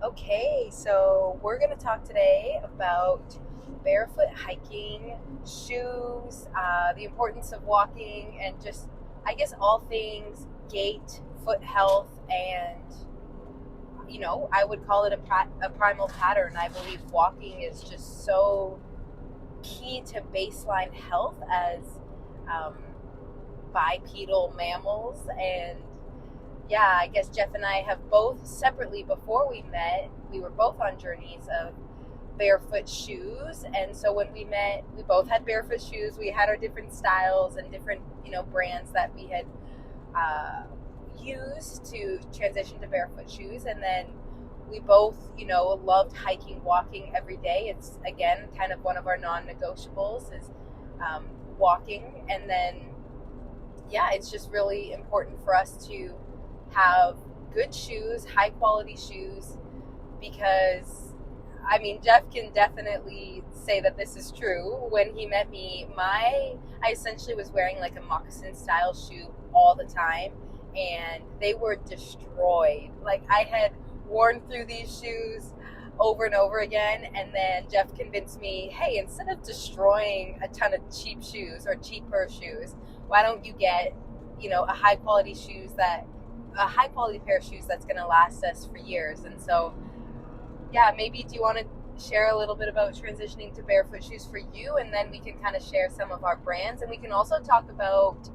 Okay, so we're going to talk today about barefoot hiking, shoes, the importance of walking, and just, I guess, all things gait, foot health, and, I would call it a primal pattern. I believe walking is just so key to baseline health as um, bipedal mammals. And yeah, I guess Jeff and I have both separately, before we met, we were both on journeys of barefoot shoes. And so when we met, we both had barefoot shoes. We had our different styles and different, brands that we had used to transition to barefoot shoes. And then we both, loved hiking, walking every day. It's, again, kind of one of our non-negotiables is walking. And then, yeah, it's just really important for us to have good shoes, high quality shoes, because Jeff can definitely say that this is true. When he met me, I essentially was wearing like a moccasin style shoe all the time, and they were destroyed. Like, I had worn through these shoes over and over again, and then Jeff convinced me, hey, instead of destroying a ton of cheap shoes or cheaper shoes, why don't you get, a high quality pair of shoes that's going to last us for years. And so, yeah, maybe do you want to share a little bit about transitioning to barefoot shoes for you, and then we can kind of share some of our brands, and we can also talk about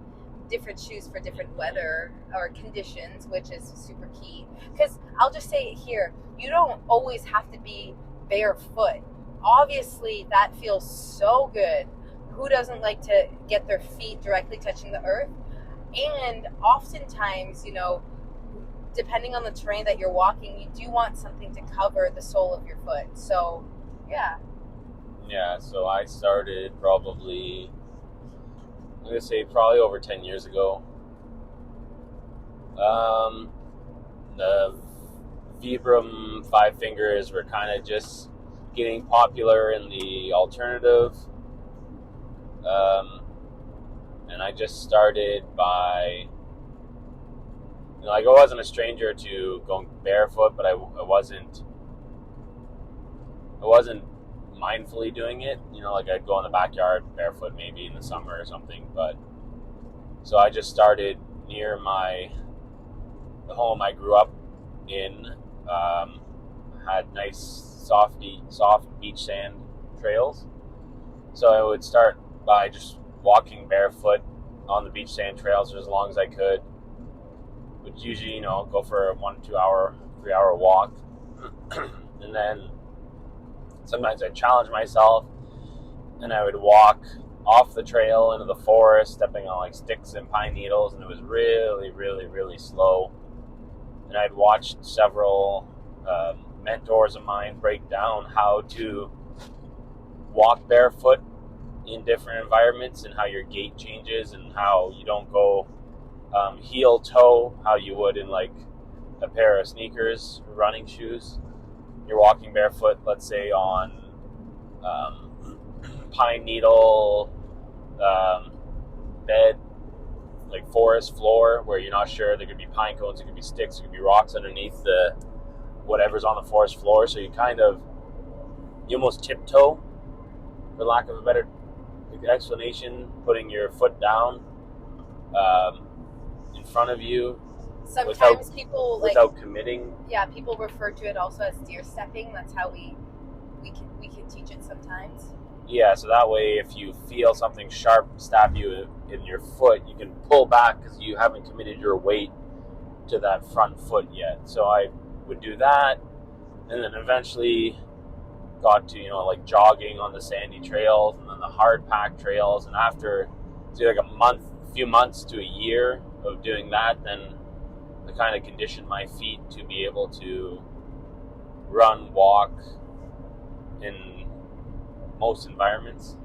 different shoes for different weather or conditions, which is super key. Because I'll just say it here, you don't always have to be barefoot. Obviously, that feels so good. Who doesn't like to get their feet directly touching the earth? And oftentimes, depending on the terrain that you're walking, you do want something to cover the sole of your foot. So, yeah. Yeah, so I started probably over 10 years ago. The Vibram 5 fingers were kind of just getting popular in the alternative. And I just started by, I wasn't a stranger to going barefoot, but I wasn't mindfully doing it. I'd go in the backyard barefoot maybe in the summer or something. But so I just started near the home I grew up in. Had nice soft beach sand trails. So I would start by just walking barefoot on the beach sand trails for as long as I could. Would usually, go for a 1, 2 hour, 3 hour walk. And then sometimes I'd challenge myself and I would walk off the trail into the forest, stepping on like sticks and pine needles, and it was really, really, really slow. And I'd watched several mentors of mine break down how to walk barefoot in different environments and how your gait changes and how you don't go heel toe how you would in like a pair of sneakers or running shoes. You're walking barefoot, let's say on pine needle bed, like forest floor, where you're not sure. There could be pine cones, there could be sticks, there could be rocks underneath the whatever's on the forest floor. So you almost tiptoe, for lack of a better explanation, putting your foot down in front of you. Sometimes people without committing. Yeah, people refer to it also as deer stepping. That's how we can teach it sometimes. Yeah, so that way if you feel something sharp stab you in your foot, you can pull back because you haven't committed your weight to that front foot yet. So I would do that, and then eventually got to jogging on the sandy trails and then the hard packed trails. And after a few months to a year of doing that, then I kind of conditioned my feet to be able to run, walk in most environments.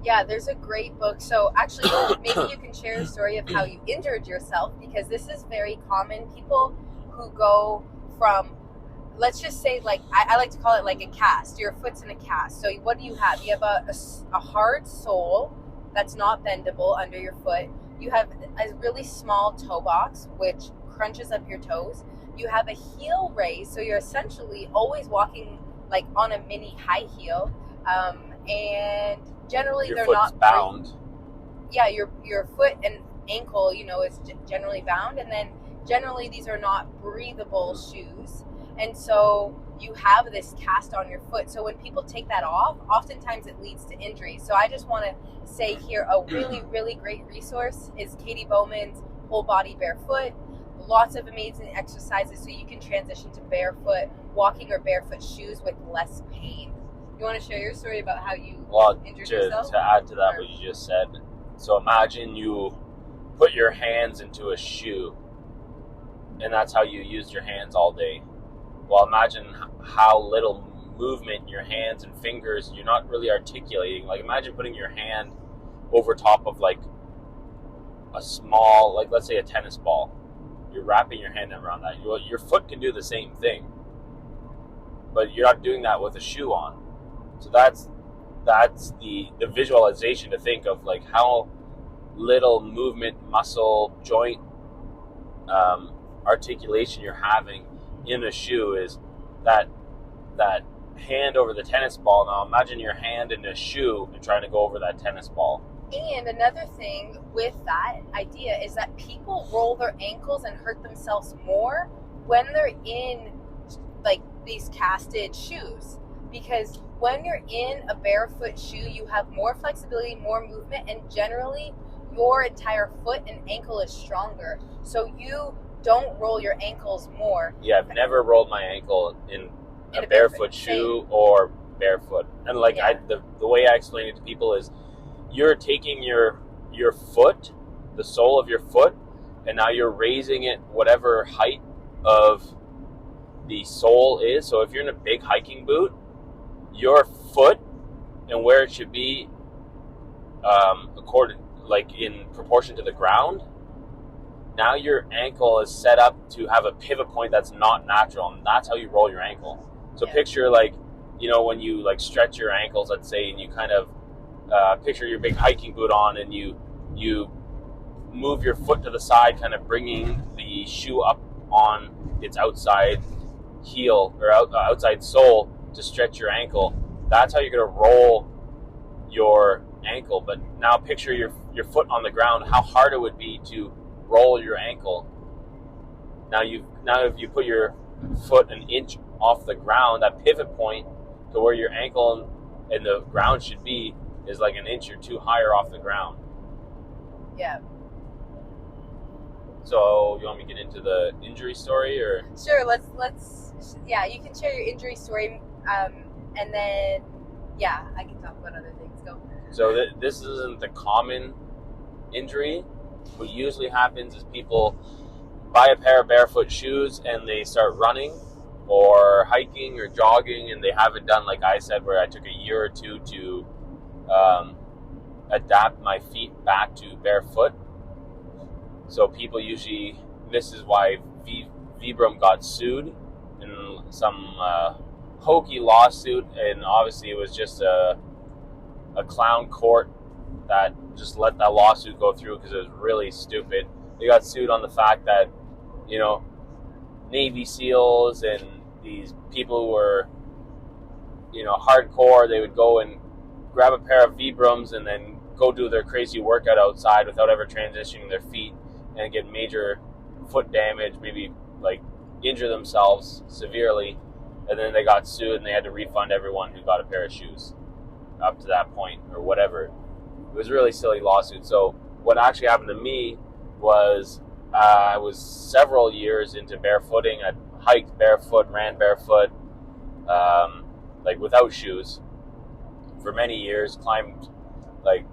Yeah, there's a great book. So actually, maybe you can share a story of how you injured yourself, because this is very common. People who go from, let's just say, like, I like to call it like a cast. Your foot's in a cast. So what do you have? You have a hard sole that's not bendable under your foot. You have a really small toe box, which crunches up your toes. you have a heel raise, so you're essentially always walking like on a mini high heel, and generally Your they're foot's not bound. Yeah, your foot and ankle, is generally bound, and then generally these are not breathable shoes, and so you have this cast on your foot. So when people take that off, oftentimes it leads to injury. So I just want to say here, a really, really great resource is Katie Bowman's Whole Body Barefoot. Lots of amazing exercises so you can transition to barefoot walking or barefoot shoes with less pain. You want to share your story about how you injured yourself? To add to that, what you just said, so imagine you put your hands into a shoe, and that's how you use your hands all day. Well, imagine how little movement your hands and fingers, you're not really articulating. Like, imagine putting your hand over top of like a small, like let's say a tennis ball. You're wrapping your hand around that. Your foot can do the same thing, but you're not doing that with a shoe on. So that's the visualization to think of, like how little movement, muscle, joint articulation you're having in a shoe is that hand over the tennis ball. Now imagine your hand in a shoe and trying to go over that tennis ball. And another thing with that idea is that people roll their ankles and hurt themselves more when they're in like these casted shoes, because when you're in a barefoot shoe, you have more flexibility, more movement, and generally your entire foot and ankle is stronger, so you don't roll your ankles more. Yeah, I've never rolled my ankle in a barefoot shoe or barefoot. And like the way I explain it to people is, you're taking your foot, the sole of your foot, and now you're raising it whatever height of the sole is. So if you're in a big hiking boot, your foot and where it should be, in proportion to the ground, now your ankle is set up to have a pivot point that's not natural, and that's how you roll your ankle. So picture when you like stretch your ankles, let's say, and you kind of picture your big hiking boot on, and you move your foot to the side, kind of bringing the shoe up on its outside heel or outside sole to stretch your ankle. That's how you're going to roll your ankle. But now picture your foot on the ground, how hard it would be to roll your ankle. Now if you put your foot an inch off the ground, that pivot point to where your ankle and the ground should be is like an inch or two higher off the ground. Yeah. So you want me to get into the injury story, or? Sure. Let's. Yeah, you can share your injury story, and then I can talk about other things. Go. So this isn't the common injury. What usually happens is people buy a pair of barefoot shoes and they start running or hiking or jogging, and they haven't done, like I said, where I took a year or two to adapt my feet back to barefoot. So people usually, this is why Vibram got sued in some hokey lawsuit, and obviously it was just a clown court that just let that lawsuit go through because it was really stupid. They got sued on the fact that, Navy SEALs and these people who were, hardcore, they would go and grab a pair of Vibrams and then go do their crazy workout outside without ever transitioning their feet and get major foot damage, maybe like injure themselves severely, and then they got sued and they had to refund everyone who got a pair of shoes up to that point or whatever. It was a really silly lawsuit. So what actually happened to me was I was several years into barefooting. I hiked barefoot, ran barefoot, like without shoes for many years, climbed like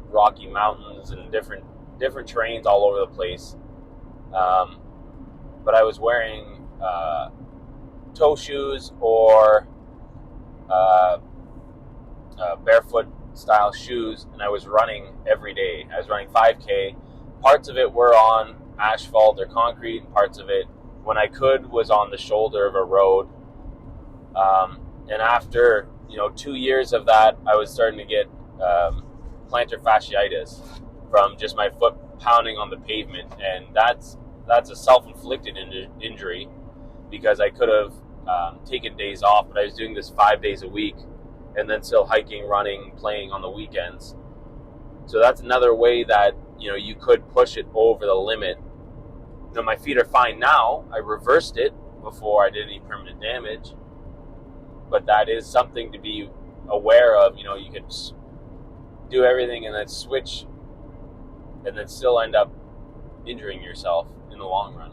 rocky mountains and different terrains all over the place. But I was wearing toe shoes or barefoot style shoes, and I was running every day. I was running 5K. Parts of it were on asphalt or concrete, and parts of it, when I could, was on the shoulder of a road. And after 2 years of that, I was starting to get plantar fasciitis from just my foot pounding on the pavement, and that's a self-inflicted injury. because I could have taken days off, but I was doing this 5 days a week and then still hiking, running, playing on the weekends. So that's another way that, you know, you could push it over the limit. Now, my feet are fine now. I reversed it before I did any permanent damage, but that is something to be aware of. You know, you could do everything and then switch and then still end up injuring yourself in the long run.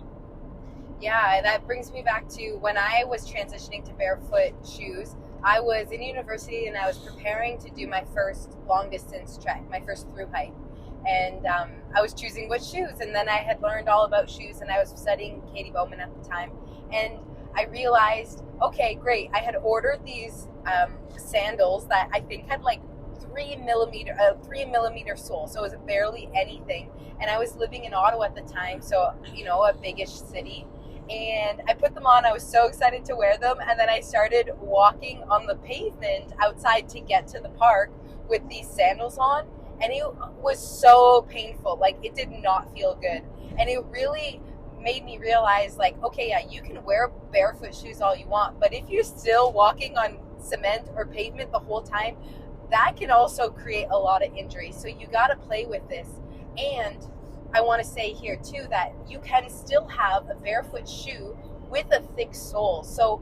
Yeah, that brings me back to when I was transitioning to barefoot shoes. I was in university and I was preparing to do my first long distance trek, my first through hike. And I was choosing which shoes. And then I had learned all about shoes and I was studying Katie Bowman at the time. And I realized, okay, great. I had ordered these sandals that I think had like 3 millimeter sole. So it was barely anything. And I was living in Ottawa at the time. So, you know, a biggish city. And I put them on. I was so excited to wear them. And then I started walking on the pavement outside to get to the park with these sandals on. And it was so painful. Like, it did not feel good. And it really made me realize, like, okay, yeah, you can wear barefoot shoes all you want. But if you're still walking on cement or pavement the whole time, that can also create a lot of injuries. So you got to play with this. And I want to say here too that you can still have a barefoot shoe with a thick sole. So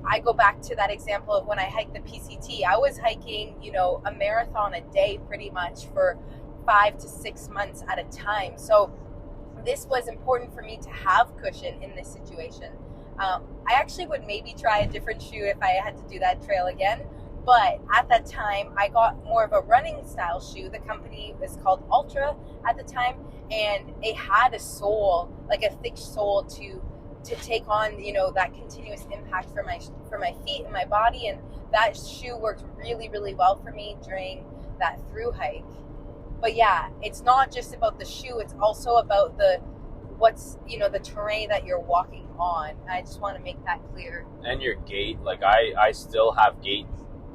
I go back to that example of when I hiked the PCT. I was hiking, you know, a marathon a day pretty much for 5 to 6 months at a time. So this was important for me to have cushion in this situation. I actually would maybe try a different shoe if I had to do that trail again. But at that time, I got more of a running style shoe. The company was called Ultra at the time, and it had a sole, like a thick sole to take on, you know, that continuous impact for my feet and my body. And that shoe worked really, really well for me during that through hike. But yeah, it's not just about the shoe. It's also about the terrain that you're walking on. I just want to make that clear. And your gait, like I still have gait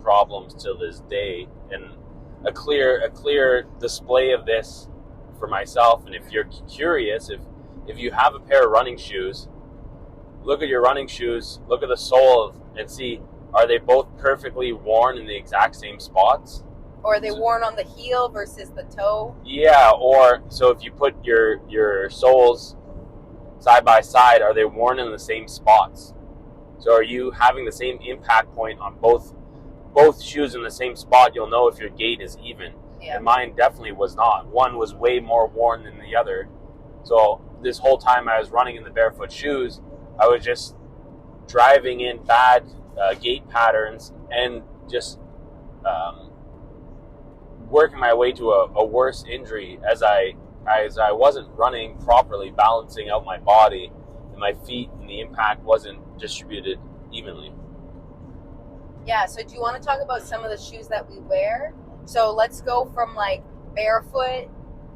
problems till this day, and a clear display of this for myself. And if you're curious, if you have a pair of running shoes, look at your running shoes, look at the sole, and see, are they both perfectly worn in the exact same spots? Or are they worn on the heel versus the toe? Yeah, or so if you put your soles side by side, are they worn in the same spots? So are you having the same impact point on both shoes in the same spot? You'll know if your gait is even. Yeah. And mine definitely was not. One was way more worn than the other. So this whole time I was running in the barefoot shoes, I was just driving in bad gait patterns and just working my way to a worse injury as I wasn't running properly, balancing out my body and my feet, and the impact wasn't distributed evenly. Yeah, so do you want to talk about some of the shoes that we wear? So let's go from like barefoot,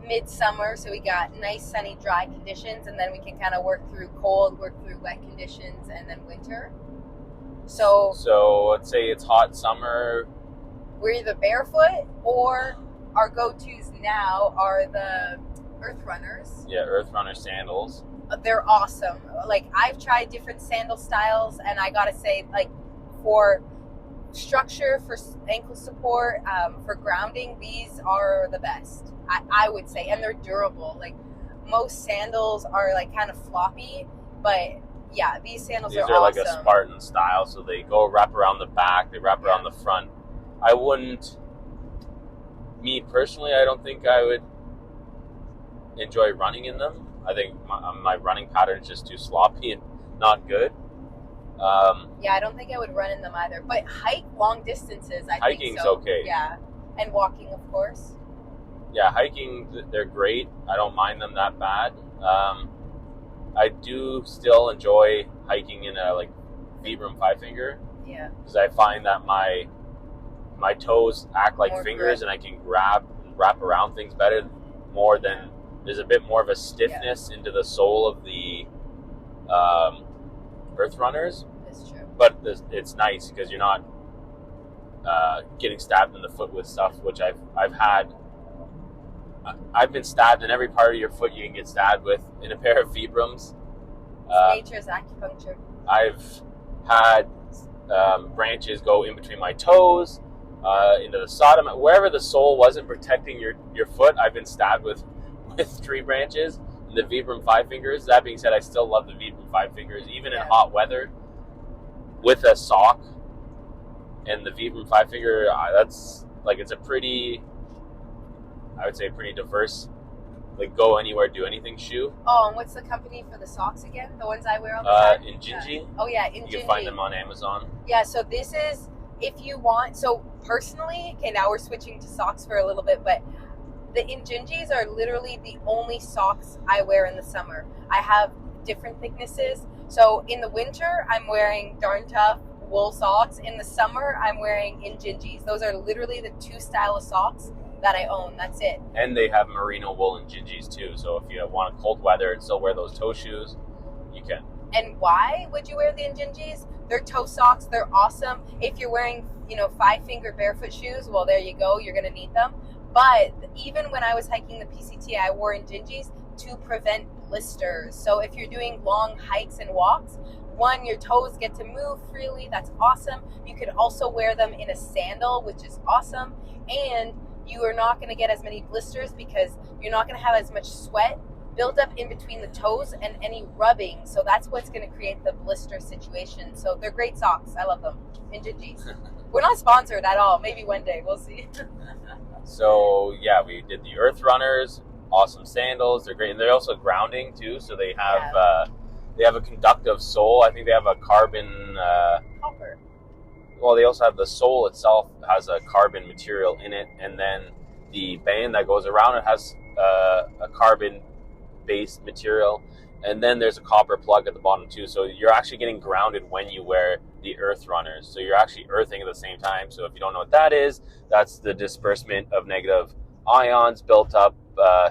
midsummer, so we got nice sunny dry conditions, and then we can kind of work through cold, work through wet conditions, and then winter. So let's say it's hot summer. We're either barefoot, or our go-tos now are the Earth Runners. Yeah, Earth Runner sandals. They're awesome. Like, I've tried different sandal styles, and I gotta say, like, for structure, for ankle support, for grounding, these are the best, I would say. And they're durable. Like, most sandals are like kind of floppy, but yeah, these sandals are awesome. These are like a Spartan style, so they go wrap around the back, they wrap around the front. Me personally, I don't think I would enjoy running in them. I think my running pattern is just too sloppy and not good. Yeah, I don't think I would run in them either. But hike long distances, I think so. Hiking's okay. Yeah, and walking, of course. Yeah, hiking, they're great. I don't mind them that bad. I do still enjoy hiking in a Vibram 5-finger. Yeah. Because I find that my toes act like More fingers, grip. and I can wrap around things better. More than there's a bit more of a stiffness into the sole of the Earth Runners. That's true. But it's nice because you're not getting stabbed in the foot with stuff, which I've had. I've been stabbed in every part of your foot you can get stabbed with in a pair of Vibrams. Nature's acupuncture. I've had branches go in between my toes, into the sodom, wherever the sole wasn't protecting your foot. I've been stabbed with tree branches. The Vibram 5 fingers. That being said, I still love the Vibram 5 fingers, even in hot weather, with a sock. And the Vibram 5 finger, that's like, it's a pretty, I would say, pretty diverse, like, go anywhere, do anything shoe. Oh, and what's the company for the socks again? The ones I wear all the time? Injinji. Yeah. Oh yeah, Injinji. You can find them on Amazon. Yeah, so this is, if you want, so personally, okay, now we're switching to socks for a little bit, but the Injinjis are literally the only socks I wear in the summer. I have different thicknesses. So in the winter, I'm wearing Darn Tough wool socks. In the summer, I'm wearing Injinjis. Those are literally the two style of socks that I own. That's it. And they have merino wool Injinjis too. So if you want cold weather and still wear those toe shoes, you can. And why would you wear the Injinjis? They're toe socks. They're awesome. If you're wearing, 5-finger barefoot shoes, well, there you go. You're going to need them. But even when I was hiking the PCT, I wore Injinjis to prevent blisters. So if you're doing long hikes and walks, one, your toes get to move freely. That's awesome. You could also wear them in a sandal, which is awesome. And you are not going to get as many blisters because you're not going to have as much sweat build up in between the toes and any rubbing. So that's what's going to create the blister situation. So they're great socks. I love them. Injinjis. We're not sponsored at all. Maybe one day. We'll see. So yeah, we did the Earth Runners, awesome sandals. They're great, and they're also grounding too. So they have a conductive sole. I think they have a carbon copper. Well, they also have the sole itself has a carbon material in it, and then the band that goes around it has a carbon-based material, and then there's a copper plug at the bottom too. So you're actually getting grounded when you wear the Earth Runners. So you're actually earthing at the same time. So if you don't know what that is, that's the disbursement of negative ions built up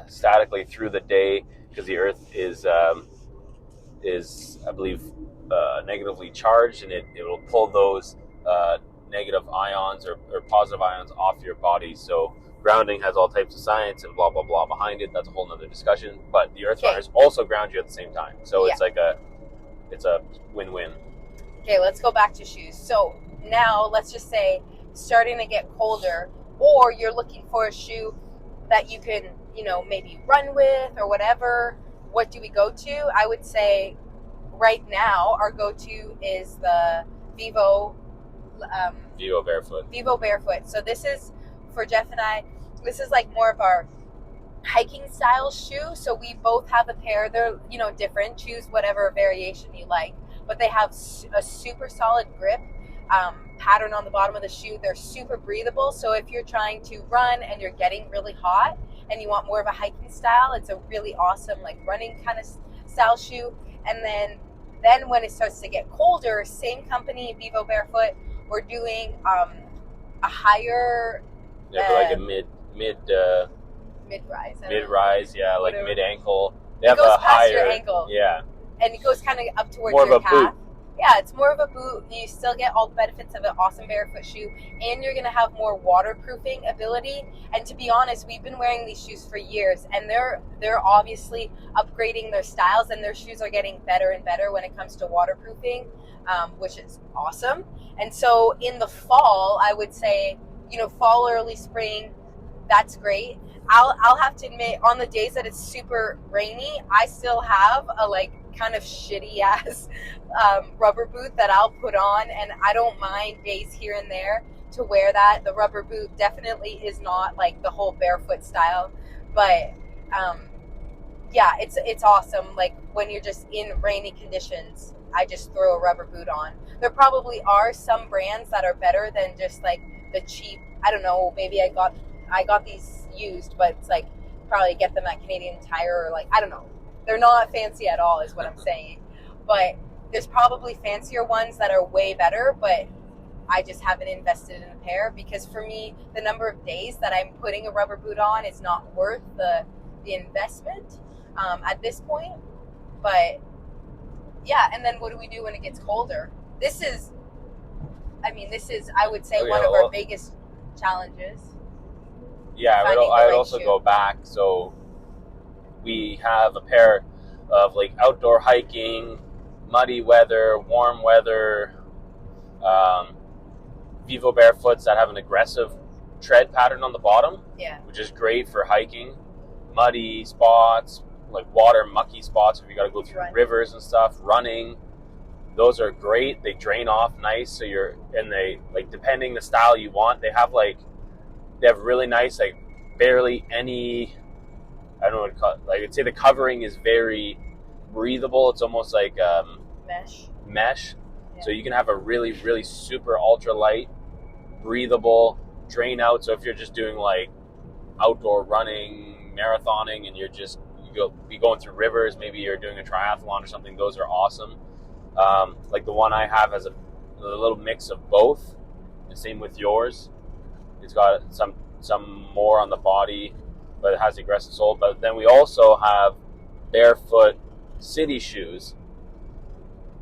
statically through the day, because the Earth is I believe negatively charged, and it will pull those negative ions or positive ions off your body. So grounding has all types of science and blah blah blah behind it. That's a whole nother discussion. But the Earth Runners also ground you at the same time. So it's like it's a win-win. Okay, let's go back to shoes. So now let's just say starting to get colder, or you're looking for a shoe that you can, maybe run with or whatever. What do we go to? I would say right now our go-to is the Vivo Barefoot. Vivo Barefoot. So this is, for Jeff and I, this is like more of our hiking style shoe. So we both have a pair. They're, different. Choose whatever variation you like. But they have a super solid grip pattern on the bottom of the shoe. They're super breathable. So if you're trying to run and you're getting really hot and you want more of a hiking style, it's a really awesome like running kind of style shoe. And then when it starts to get colder, same company, Vivo Barefoot, we're doing a higher like a mid-rise, like whatever. mid-ankle. They it have goes a past higher, your ankle. Yeah. And it goes kind of up towards more your of a calf. boot. Yeah, it's more of a boot. You still get all the benefits of an awesome barefoot shoe, and you're going to have more waterproofing ability. And to be honest, we've been wearing these shoes for years, and they're obviously upgrading their styles, and their shoes are getting better and better when it comes to waterproofing, which is awesome. And so in the fall, I would say, fall, early spring, that's great. I'll have to admit, on the days that it's super rainy, I still have a kind of shitty ass rubber boot that I'll put on, and I don't mind days here and there to wear that. The rubber boot definitely is not like the whole barefoot style, but it's awesome. Like when you're just in rainy conditions, I just throw a rubber boot on. There probably are some brands that are better than just like the cheap, I don't know, maybe I got these used, but it's like probably get them at Canadian Tire or I don't know. They're not fancy at all is what I'm saying. But there's probably fancier ones that are way better, but I just haven't invested in a pair because for me, the number of days that I'm putting a rubber boot on is not worth the investment at this point. But yeah, and then what do we do when it gets colder? This is, I would say, one of our biggest challenges. Yeah, I'd also go back. So we have a pair of outdoor hiking, muddy weather, warm weather, Vivo Barefoots that have an aggressive tread pattern on the bottom, which is great for hiking. Muddy spots, like water, mucky spots if you got to go through rivers and stuff, running. Those are great. They drain off nice, so they, like, depending the style you want, they have really nice, like, barely any, I don't know what to call it. Like, I'd say the covering is very breathable. It's almost like mesh. Yeah. So you can have a really, really super ultra light, breathable, drain out. So if you're just doing like outdoor running, marathoning, and you're going through rivers, maybe you're doing a triathlon or something, those are awesome. Like the one I have has a little mix of both. The same with yours. It's got some more on the body, but it has the aggressive sole. But then we also have Barefoot city shoes,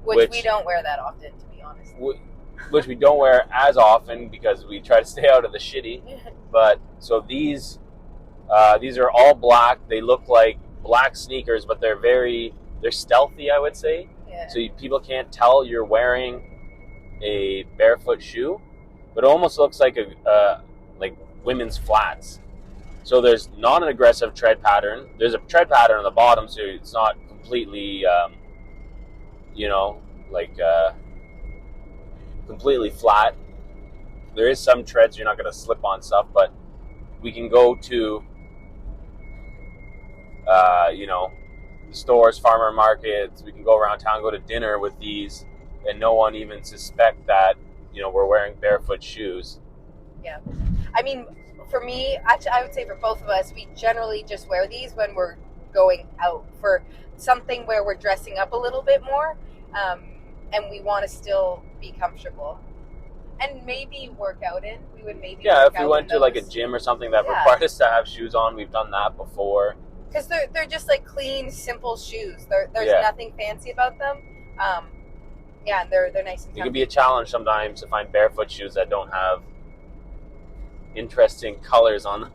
which we don't wear that often, to be honest. Which we don't wear as often because we try to stay out of the shitty. But so these are all black. They look like black sneakers, but they're stealthy, I would say. Yeah. So people can't tell you're wearing a barefoot shoe, but it almost looks like like women's flats. So there's not an aggressive tread pattern. There's a tread pattern on the bottom, so it's not completely, completely flat. There is some treads, you're not going to slip on stuff, but we can go to, stores, farmer markets. We can go around town, go to dinner with these, and no one even suspect that, we're wearing barefoot shoes. Yeah. I mean, for me, actually, I would say for both of us, we generally just wear these when we're going out for something where we're dressing up a little bit more, and we want to still be comfortable. And maybe work out in. We would maybe if we went to like a gym or something that required us to have shoes on, we've done that before. Because they're just like clean, simple shoes. There's nothing fancy about them. And they're nice and comfy. It can be a challenge sometimes to find barefoot shoes that don't have interesting colors on them.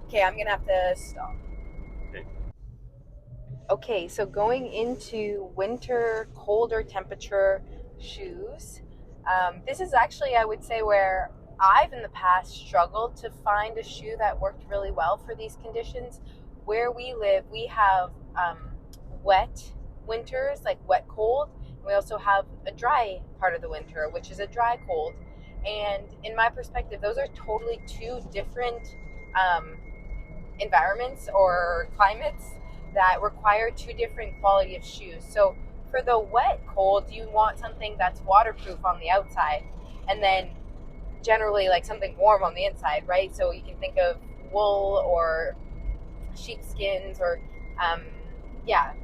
Okay, I'm gonna have to stop. Okay, so going into winter, colder temperature shoes. This is actually, I would say, where I've in the past struggled to find a shoe that worked really well for these conditions. Where we live, we have wet winters, like wet cold. We also have a dry part of the winter, which is a dry cold. And in my perspective, those are totally two different environments or climates that require two different quality of shoes. So for the wet cold, you want something that's waterproof on the outside, and then generally like something warm on the inside, right? So you can think of wool or sheepskins, or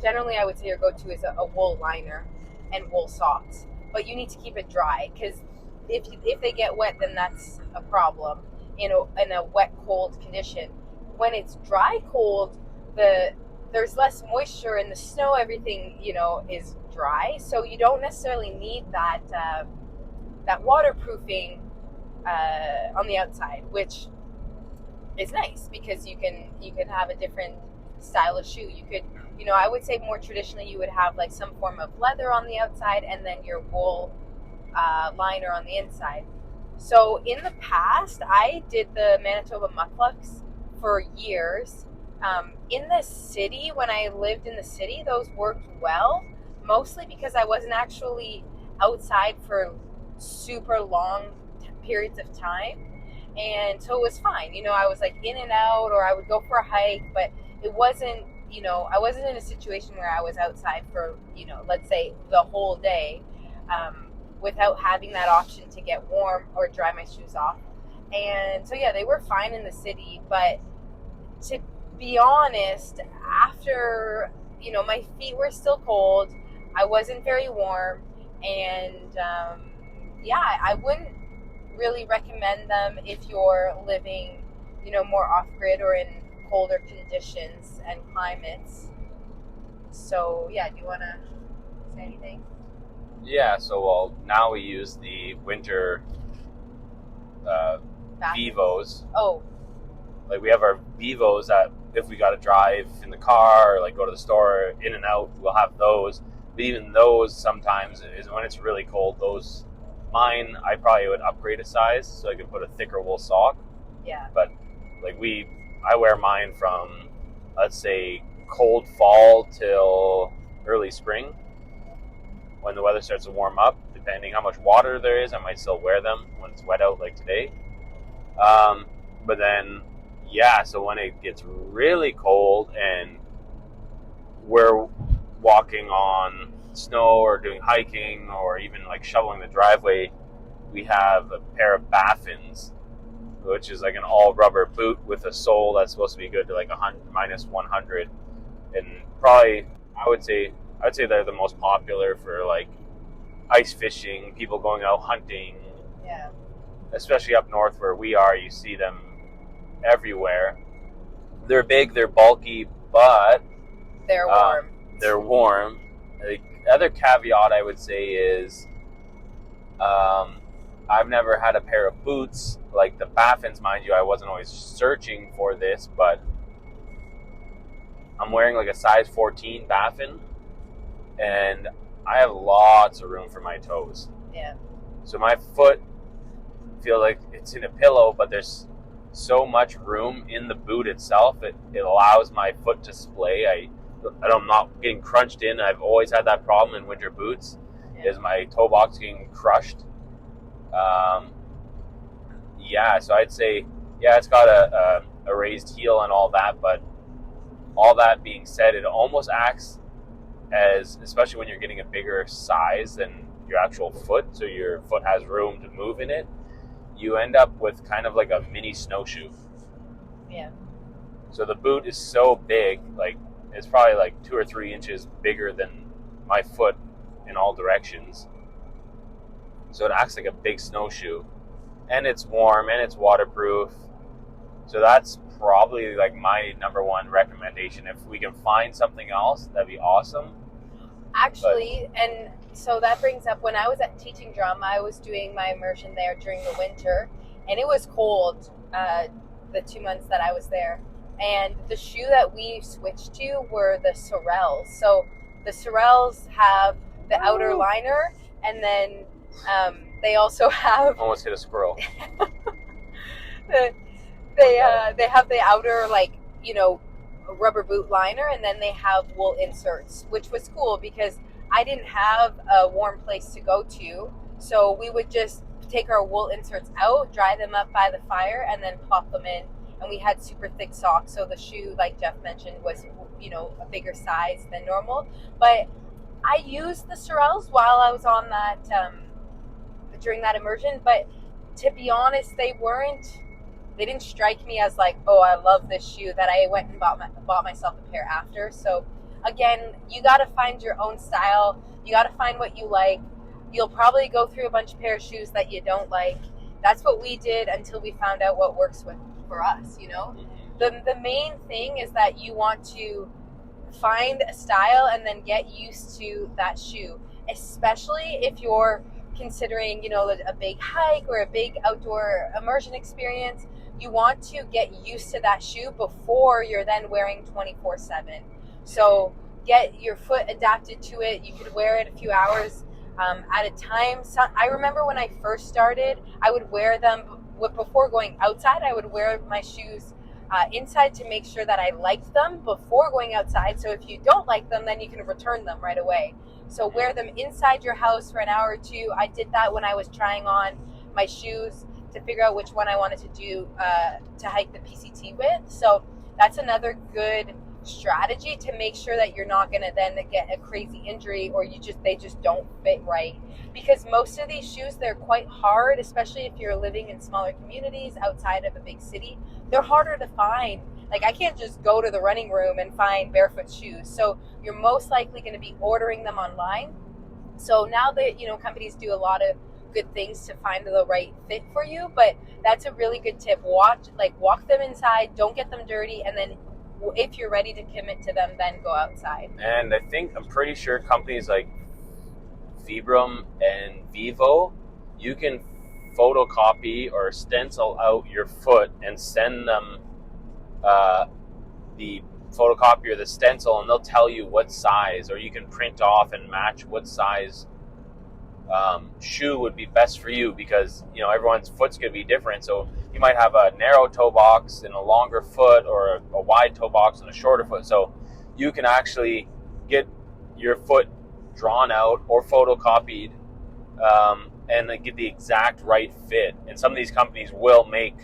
generally I would say your go-to is a wool liner and wool socks. But you need to keep it dry, because if they get wet, then that's a problem in a wet cold condition. When it's dry cold, there's less moisture in the snow, everything is dry, so you don't necessarily need that waterproofing on the outside, which is nice because you can have a different style of shoe. You could, I would say more traditionally you would have like some form of leather on the outside and then your wool liner on the inside. So in the past, I did the Manitoba mucklucks for years. In the city, when I lived in the city, those worked well, mostly because I wasn't actually outside for super long periods of time. And so it was fine. I was like in and out, or I would go for a hike, but it wasn't, I wasn't in a situation where I was outside for, let's say the whole day, without having that option to get warm or dry my shoes off. And so, they were fine in the city, but to be honest, after, my feet were still cold, I wasn't very warm, and I wouldn't really recommend them if you're living, more off-grid or in colder conditions and climates. So, do you want to say anything? Yeah, so now we use the winter Vivos. Oh. Like, we have our Vivos that if we got to drive in the car or like go to the store in and out, we'll have those. But even those sometimes is when it's really cold. Mine, I probably would upgrade a size so I could put a thicker wool sock. Yeah. But like I wear mine from, let's say, cold fall till early spring. When the weather starts to warm up, depending how much water there is, I might still wear them when it's wet out like today. But then, yeah, so when it gets really cold and we're walking on snow or doing hiking or even like shoveling the driveway, we have a pair of Baffins, which is like an all rubber boot with a sole that's supposed to be good to like minus 100. And probably, I would say they're the most popular for like ice fishing, people going out hunting. Yeah. Especially up north where we are, you see them everywhere. They're big, they're bulky, but they're warm. They're warm. The other caveat I would say is I've never had a pair of boots like the Baffins, mind you. I wasn't always searching for this, but I'm wearing like a size 14 Baffin, and I have lots of room for my toes. Yeah. So my foot feels like it's in a pillow, but there's so much room in the boot itself. It allows my foot to splay. I'm not getting crunched in. I've always had that problem in winter boots, is my toe box getting crushed. So I'd say, it's got a raised heel and all that, but all that being said, it almost acts as, especially when you're getting a bigger size than your actual foot, so your foot has room to move in it, you end up with kind of like a mini snowshoe. Yeah. So the boot is so big, like it's probably like 2 or 3 inches bigger than my foot in all directions. So it acts like a big snowshoe, and it's warm and it's waterproof. So that's probably like my number one recommendation. If we can find something else, that'd be awesome. Actually, and so that brings up, when I was at teaching drama, I was doing my immersion there during the winter, and it was cold the 2 months that I was there. And the shoe that we switched to were the Sorels. So the Sorels have the outer liner, and then they also have... Almost hit a squirrel. They have the outer, like, rubber boot liner, and then they have wool inserts, which was cool because I didn't have a warm place to go to, so we would just take our wool inserts out, dry them up by the fire, and then pop them in. And we had super thick socks, so the shoe, like Jeff mentioned, was a bigger size than normal. But I used the Sorels while I was on that during that immersion, but to be honest, they didn't strike me as like, oh, I love this shoe, that I went and bought myself a pair after. So again, you got to find your own style. You got to find what you like. You'll probably go through a bunch of pair of shoes that you don't like. That's what we did until we found out what works for us, The main thing is that you want to find a style and then get used to that shoe, especially if you're considering, a big hike or a big outdoor immersion experience. You want to get used to that shoe before you're then wearing 24/7. So get your foot adapted to it. You could wear it a few hours at a time. So I remember when I first started, I would wear them before going outside. I would wear my shoes inside to make sure that I liked them before going outside. So if you don't like them, then you can return them right away. So wear them inside your house for an hour or two. I did that when I was trying on my shoes to figure out which one I wanted to do to hike the PCT with. So that's another good strategy to make sure that you're not going to then get a crazy injury, or they just don't fit right. Because most of these shoes, they're quite hard, especially if you're living in smaller communities outside of a big city. They're harder to find. Like, I can't just go to the running room and find Barefoot shoes. So you're most likely going to be ordering them online. So now that, companies do a lot of good things to find the right fit for you, but that's a really good tip. Walk them inside, don't get them dirty, and then if you're ready to commit to them, then go outside. And I'm pretty sure companies like Vibram and Vivo, you can photocopy or stencil out your foot and send them the photocopier, the stencil, and they'll tell you what size, or you can print off and match what size shoe would be best for you, because everyone's foot's going to be different. So you might have a narrow toe box and a longer foot, or a wide toe box and a shorter foot. So you can actually get your foot drawn out or photocopied and then get the exact right fit. And some of these companies will make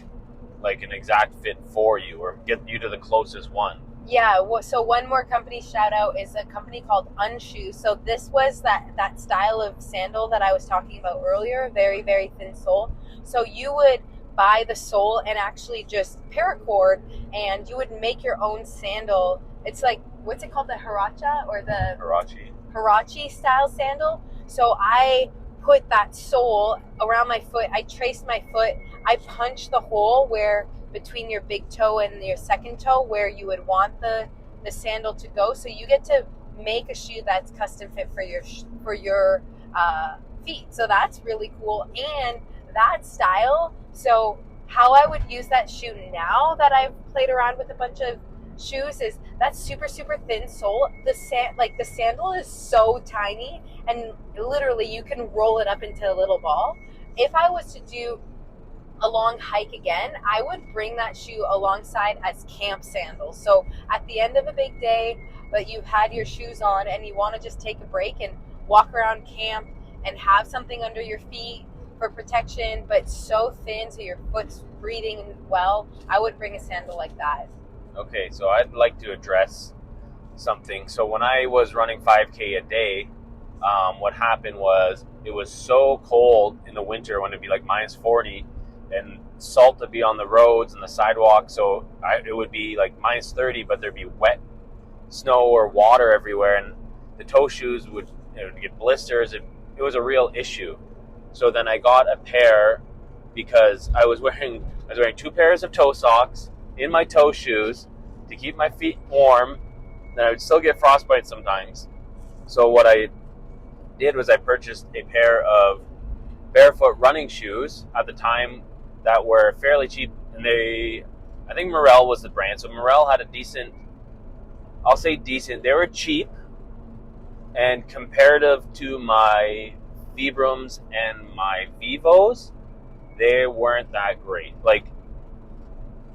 like an exact fit for you, or get you to the closest one. Yeah, so one more company shout out is a company called Unshoe. So this was that style of sandal that I was talking about earlier, very, very thin sole. So you would buy the sole and actually just paracord, and you would make your own sandal. It's like, what's it called, the Hiracha or the Hirachi style sandal? So I put that sole around my foot. I traced my foot. I punched the hole where between your big toe and your second toe where you would want the sandal to go. So you get to make a shoe that's custom fit for your feet. So that's really cool. And that style, so how I would use that shoe now that I've played around with a bunch of shoes is that super, super thin sole. The sandal is so tiny, and literally you can roll it up into a little ball. If I was to do a long hike again, I would bring that shoe alongside as camp sandals. So at the end of a big day, but you've had your shoes on and you want to just take a break and walk around camp and have something under your feet for protection, but so thin so your foot's breathing well, I would bring a sandal like that. Okay, so I'd like to address something. So when I was running 5K a day, what happened was it was so cold in the winter when it'd be like minus 40, and salt would be on the roads and the sidewalk. So it would be like minus 30, but there'd be wet snow or water everywhere, and the toe shoes would get blisters. It was a real issue. So then I got a pair, because I was wearing 2 pairs of toe socks in my toe shoes to keep my feet warm. Then I would still get frostbite sometimes. So what I did was I purchased a pair of Barefoot running shoes at the time that were fairly cheap, and I think Morel was the brand. So Morel had a decent, I'll say decent, they were cheap, and comparative to my Vibrams and my Vivos, they weren't that great.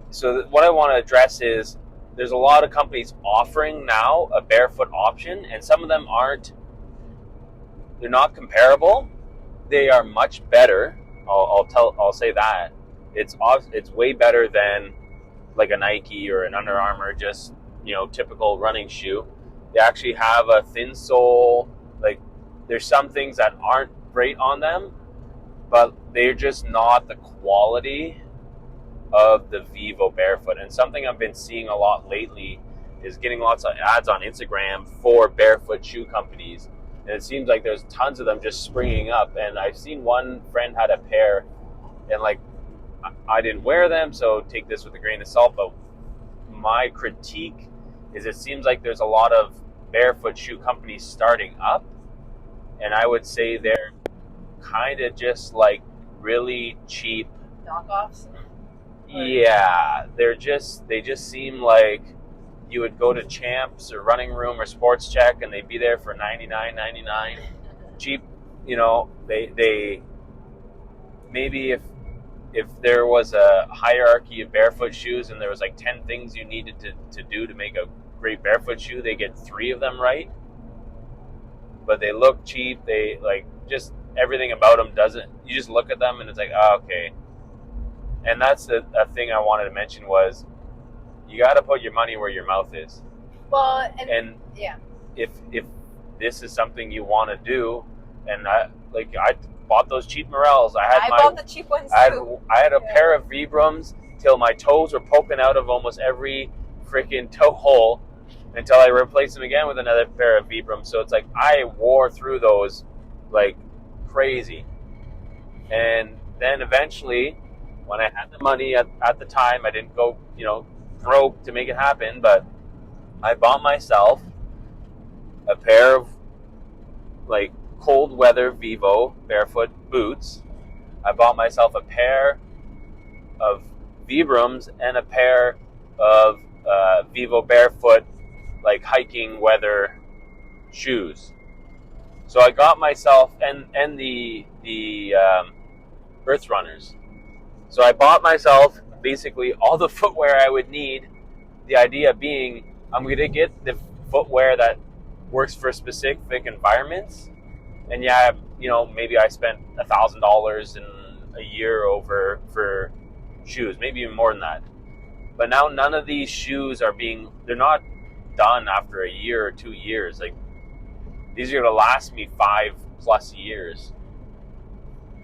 So what I want to address is there's a lot of companies offering now a barefoot option, and some of them they're not comparable. They are much better. I'll say that. It's way better than like a Nike or an Under Armour, just typical running shoe. They actually have a thin sole. Like, there's some things that aren't great on them, but they're just not the quality of the Vivo Barefoot. And something I've been seeing a lot lately is getting lots of ads on Instagram for barefoot shoe companies, and it seems like there's tons of them just springing up. And I've seen one friend had a pair, and I didn't wear them, so take this with a grain of salt, but my critique is it seems like there's a lot of barefoot shoe companies starting up, and I would say they're kind of just like really cheap knockoffs. Yeah, they just seem like you would go to Champs or Running Room or Sports Check, and they'd be there for $99.99. Cheap, they maybe if there was a hierarchy of barefoot shoes and there was like 10 things you needed to do to make a great barefoot shoe, they get 3 of them right. But they look cheap. They just everything about them doesn't. You just look at them and it's like, oh, okay. And that's a thing I wanted to mention was you got to put your money where your mouth is. Well, and yeah, if this is something you want to do, and I bought those cheap Morels. I bought the cheap ones too. I had a pair of Vibrams till my toes were poking out of almost every freaking toe hole until I replaced them again with another pair of Vibrams. So it's like I wore through those like crazy. And then eventually, when I had the money at the time, I didn't go, broke to make it happen, but I bought myself a pair of like cold weather Vivo barefoot boots. I bought myself a pair of Vibrams and a pair of Vivo Barefoot, like hiking weather shoes. So I got myself and the Earth Runners. So I bought myself basically all the footwear I would need. The idea being, I'm going to get the footwear that works for specific environments. And yeah, you know, maybe I spent $1,000 in a year over for shoes, maybe even more than that. But now none of these shoes they're not done after a year or 2 years. Like, these are going to last me 5+ years.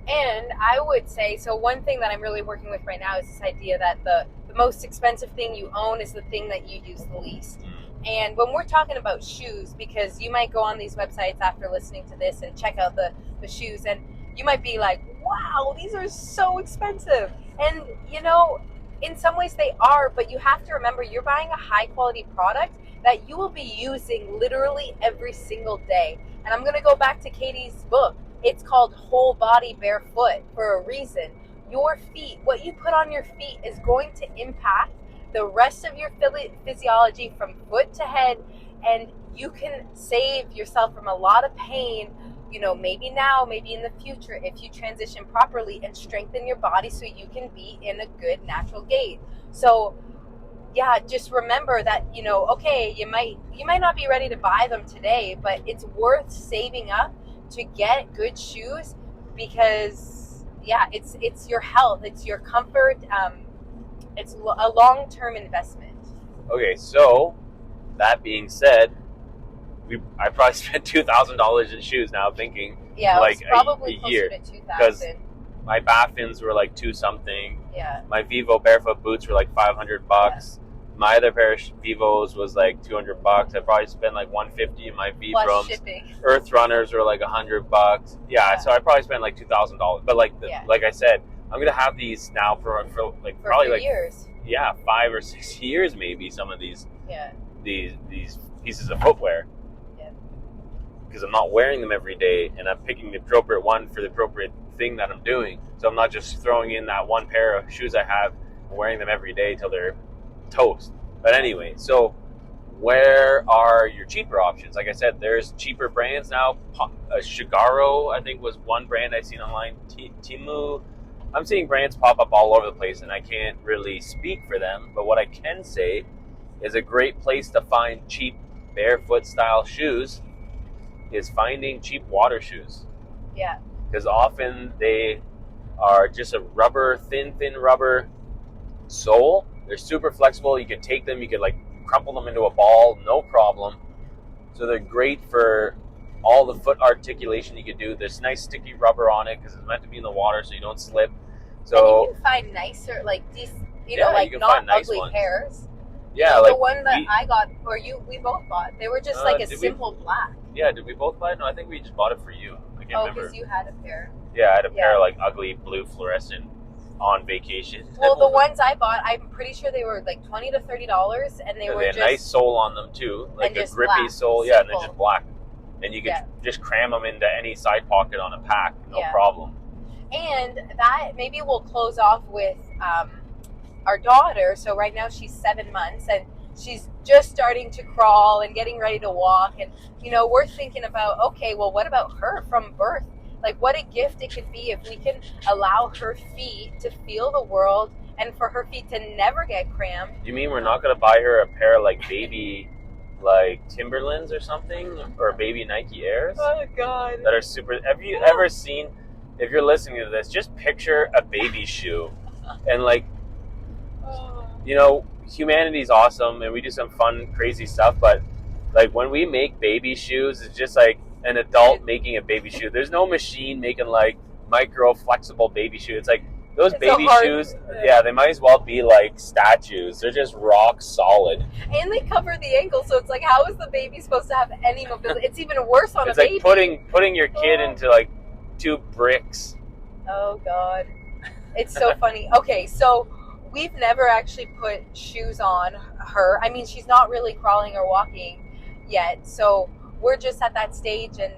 And I would say, so one thing that I'm really working with right now is this idea that the most expensive thing you own is the thing that you use the least. And when we're talking about shoes, because you might go on these websites after listening to this and check out the shoes, and you might be like, wow, these are so expensive. And, you know, in some ways they are, but you have to remember you're buying a high quality product that you will be using literally every single day. And I'm going to go back to Katie's book. It's called Whole Body Barefoot for a reason. Your feet, what you put on your feet is going to impact the rest of your physiology from foot to head, and you can save yourself from a lot of pain, you know, maybe now, maybe in the future, if you transition properly and strengthen your body so you can be in a good natural gait. So yeah, just remember that, you know, okay, you might not be ready to buy them today, but it's worth saving up to get good shoes, because yeah, it's your health, it's your comfort, it's a long-term investment. Okay, so that being said, I probably spent $2,000 in shoes now, thinking like it was probably a year, closer to because $2,000. my Baffins were like $2 something. Yeah. My Vivo Barefoot boots were like $500. Yeah. My other pair of Vivos was like $200. I probably spent like $150 in my Vibrams. Earth Runners were like $100. Yeah, so I probably spent like $2,000. But like like I said, I'm gonna have these now for probably like years. Yeah, 5 or 6 years maybe. Some of these these pieces of footwear. Yeah. Because I'm not wearing them every day, and I'm picking the appropriate one for the appropriate thing that I'm doing. So I'm not just throwing in that one pair of shoes I have and wearing them every day till they're toast. But anyway, so where are your cheaper options? Like I said, there's cheaper brands now. Shigaro, I think, was one brand I've seen online. Timu. I'm seeing brands pop up all over the place, and I can't really speak for them. But what I can say is a great place to find cheap barefoot style shoes is finding cheap water shoes. Yeah. Because often they are just a rubber, thin rubber sole. They're super flexible. You can take them, you can like crumple them into a ball, no problem. So they're great for all the foot articulation you could do. There's nice sticky rubber on it because it's meant to be in the water so you don't slip. So and you can find nicer, like these, you know, like not nice ugly ones. Pairs. Yeah, like the one that I got, or we both bought. They were just like a simple black. Yeah, did we both buy it? No, I think we just bought it for you. I can't remember. Because you had a pair. Yeah, I had a pair of like ugly blue fluorescent on vacation. Well, the ones I bought, I'm pretty sure they were like $20 to $30, and they were just a nice sole on them too, like a grippy black, sole. simple. Yeah, and they're just black, and you could just cram them into any side pocket on a pack, no problem. And that maybe we'll close off with our daughter. So right now she's 7 months, and she's just starting to crawl and getting ready to walk. And, you know, we're thinking about, okay, well, what about her from birth? Like, what a gift it could be if we can allow her feet to feel the world and for her feet to never get cramped. You mean we're not going to buy her a pair of, like, baby, like, Timberlands or something? Or baby Nike Airs? Oh, God. That are super... Have you ever seen... If you're listening to this, just picture a baby shoe. And, like, you know, humanity's awesome, and we do some fun, crazy stuff, but, like, when we make baby shoes, it's just, like, an adult making a baby shoe. There's no machine making like micro flexible baby shoe. It's like those baby shoes, they might as well be like statues. They're just rock solid. And they cover the ankle, so it's like, how is the baby supposed to have any mobility? It's even worse on a baby. It's like putting your kid into like 2 bricks. Oh God. It's so funny. Okay, so we've never actually put shoes on her. I mean, she's not really crawling or walking yet, so we're just at that stage. And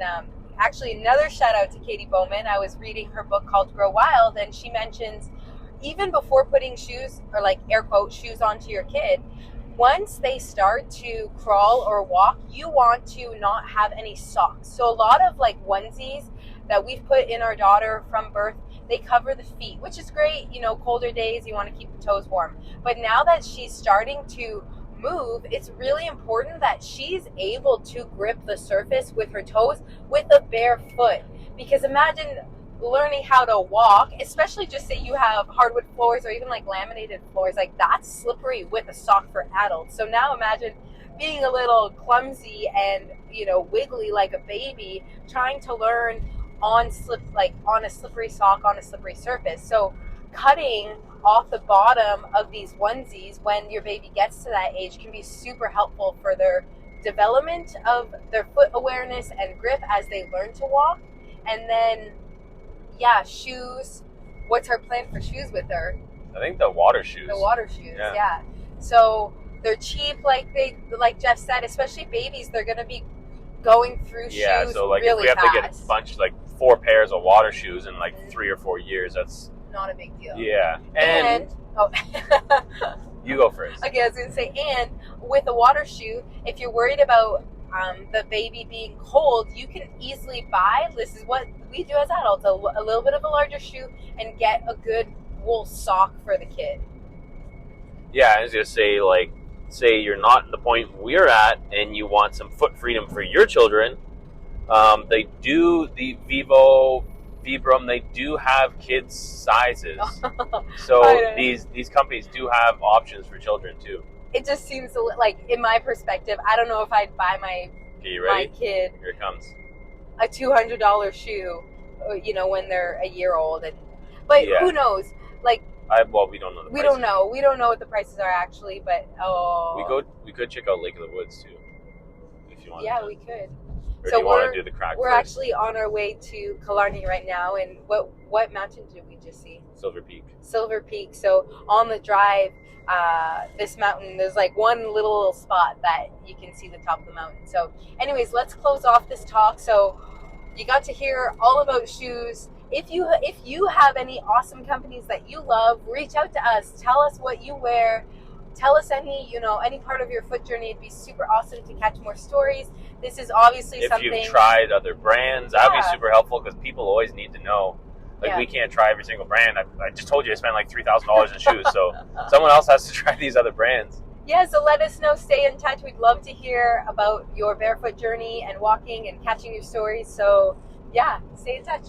actually, another shout out to Katie Bowman. I was reading her book called Grow Wild, and she mentions even before putting shoes, or like air quote shoes, onto your kid, once they start to crawl or walk, you want to not have any socks. So a lot of like onesies that we've put in our daughter from birth, they cover the feet, which is great. You know, colder days, you want to keep the toes warm. But now that she's starting to move, it's really important that she's able to grip the surface with her toes with a bare foot. Because imagine learning how to walk, especially just say you have hardwood floors or even like laminated floors, like that's slippery with a sock for adults. So now imagine being a little clumsy and, you know, wiggly like a baby, trying to learn on a slippery sock on a slippery surface. So cutting off the bottom of these onesies when your baby gets to that age can be super helpful for their development of their foot awareness and grip as they learn to walk. And then shoes. What's our plan for shoes with her? I think the water shoes. The water shoes, yeah. So they're cheap, like Jeff said, especially babies, they're gonna be going through shoes so like really if we have fast. to get a bunch, like 4 pairs of water shoes in like 3 or 4 years, that's not a big deal. Yeah. And you go first. Okay, I was gonna say, and with a water shoe, if you're worried about the baby being cold, you can easily buy, this is what we do as adults, a little bit of a larger shoe and get a good wool sock for the kid. Yeah, I was gonna say, like, say you're not at the point we're at and you want some foot freedom for your children, they do the Vibram, they do have kids sizes. So these companies do have options for children too. It just seems like, in my perspective, I don't know if I'd buy my kid Here it comes. a $200 shoe, you know, when they're a year old. But who knows? Like, we don't know the prices. We don't know what the prices are actually, but we could check out Lake of the Woods too, if you want. Yeah, we could. Or so do you want to do the crack We're first? actually on our way to Killarney right now, and what mountain did we just see? Silver Peak. Silver Peak. So on the drive, this mountain, there's like one little spot that you can see the top of the mountain. So anyways, let's close off this talk. So you got to hear all about shoes. If you have any awesome companies that you love, reach out to us. Tell us what you wear. Tell us any part of your foot journey. It'd be super awesome to catch more stories. This is obviously something. If you've tried other brands, that'd be super helpful because people always need to know. Like, we can't try every single brand. I just told you I spent like $3,000 in shoes, so someone else has to try these other brands. Yeah, so let us know. Stay in touch. We'd love to hear about your barefoot journey and walking and catching your stories. So, yeah, stay in touch.